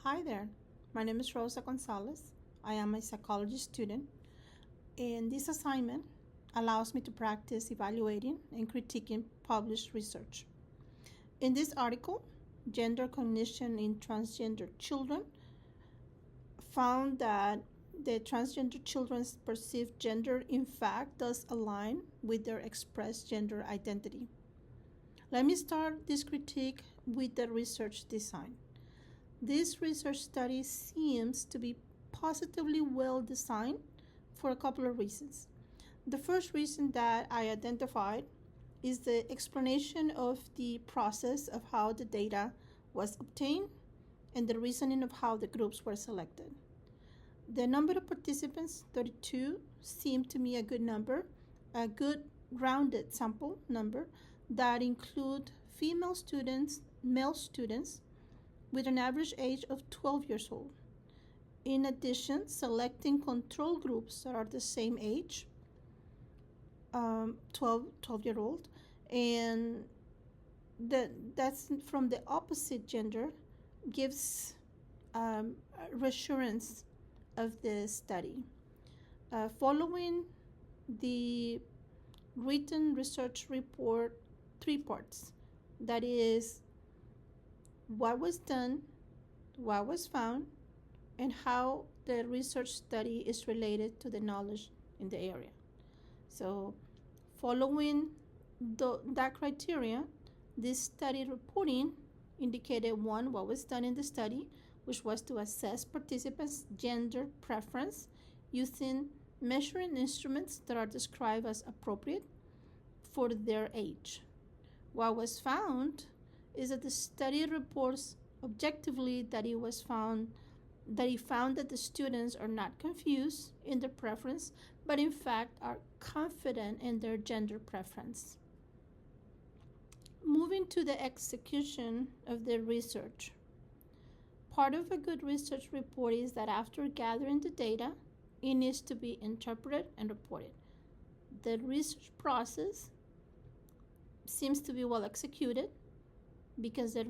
Hi there, my name is Rosa Gonzalez. I am a psychology student, and this assignment allows me to practice evaluating and critiquing published research. In this article, Gender Cognition in Transgender Children found that the transgender children's perceived gender in fact does align with their expressed gender identity. Let me start this critique with the research design. This research study seems to be positively well designed for a couple of reasons. The first reason that I identified is the explanation of the process of how the data was obtained and the reasoning of how the groups were selected. The number of participants, 32, seemed to me a good number, a good rounded sample number that include female students, male students, with an average age of 12 years old. In addition, selecting control groups that are the same age, 12-year-old, and that's from the opposite gender gives reassurance of the study. Following the written research report, 3 parts. That is, what was done, what was found, and how the research study is related to the knowledge in the area. So, following that criteria, this study reporting indicated 1, what was done in the study, which was to assess participants' gender preference using measuring instruments that are described as appropriate for their age. What was found is that the study reports objectively that it found that the students are not confused in their preference, but in fact are confident in their gender preference. Moving to the execution of the research. Part of a good research report is that after gathering the data, it needs to be interpreted and reported. The research process seems to be well executed because the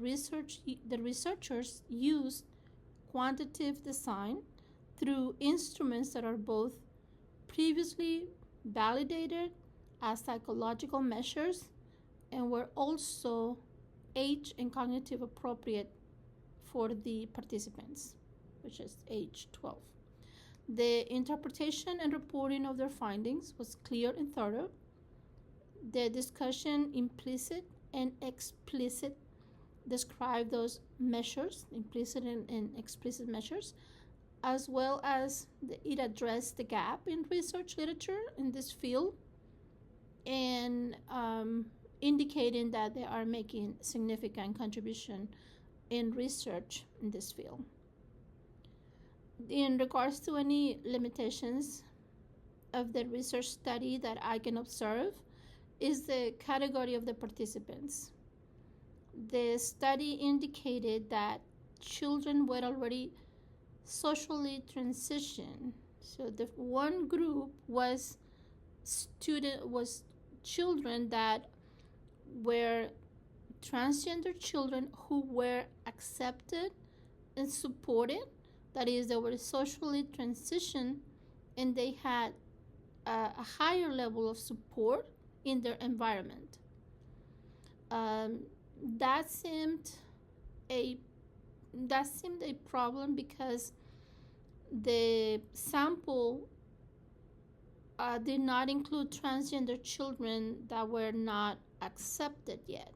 researchers used quantitative design through instruments that are both previously validated as psychological measures and were also age and cognitive appropriate for the participants, which is age 12. The interpretation and reporting of their findings was clear and thorough. The discussion, implicit and explicit, describe those measures, implicit and explicit measures, as well as it addressed the gap in research literature in this field and indicating that they are making significant contribution in research in this field. In regards to any limitations of the research study that I can observe is the category of the participants. The study indicated that children were already socially transitioned. So the one group was children that were transgender children who were accepted and supported. That is, they were socially transitioned and they had a higher level of support in their environment. That seemed a problem because the sample did not include transgender children that were not accepted yet.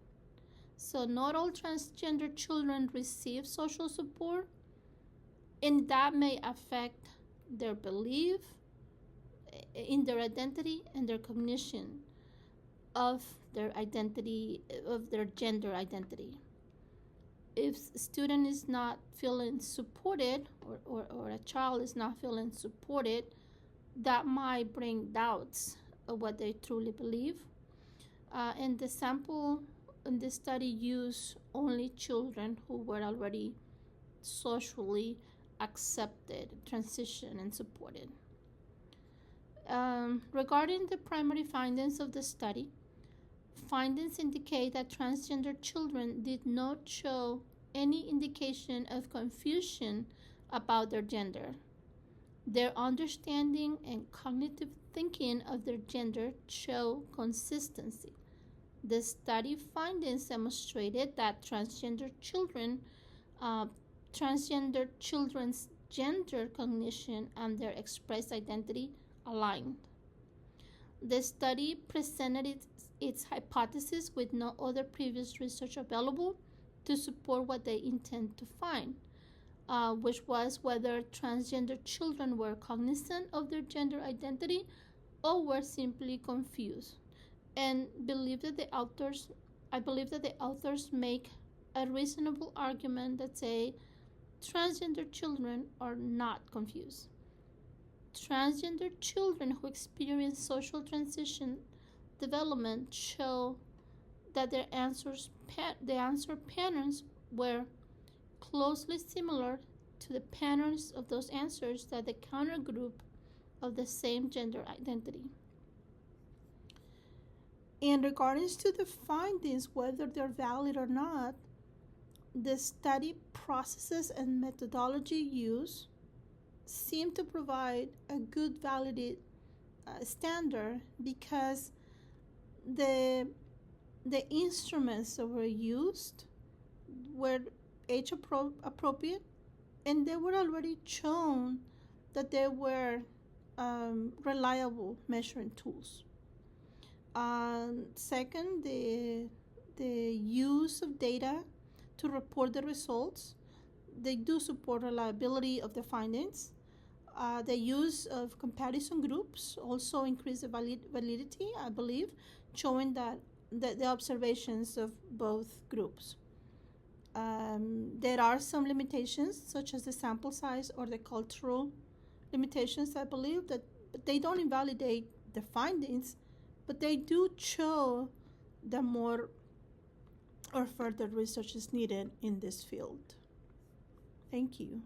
So not all transgender children receive social support, and that may affect their belief in their identity and their cognition of their identity, of their gender identity. If a student is not feeling supported or a child is not feeling supported, that might bring doubts of what they truly believe. And the sample in this study used only children who were already socially accepted, transitioned, and supported. Regarding the primary findings of the study, findings indicate that transgender children did not show any indication of confusion about their gender. Their understanding and cognitive thinking of their gender show consistency. The study findings demonstrated that uh, transgender children's gender cognition and their expressed identity aligned. The study presented its hypothesis with no other previous research available to support what they intend to find, which was whether transgender children were cognizant of their gender identity or were simply confused. And I believe that the authors make a reasonable argument that say transgender children are not confused. Transgender children who experience social transition development show that the answer patterns were closely similar to the patterns of those answers that the counter group of the same gender identity. In regards to the findings, whether they're valid or not, the study processes and methodology used seem to provide a good validated standard because the instruments that were used were age appropriate, and they were already shown that they were reliable measuring tools. Second, the use of data to report the results, they do support reliability of the findings. The use of comparison groups also increase the validity, I believe, showing that the observations of both groups. There are some limitations, such as the sample size or the cultural limitations, I believe, that they don't invalidate the findings, but they do show that more or further research is needed in this field. Thank you.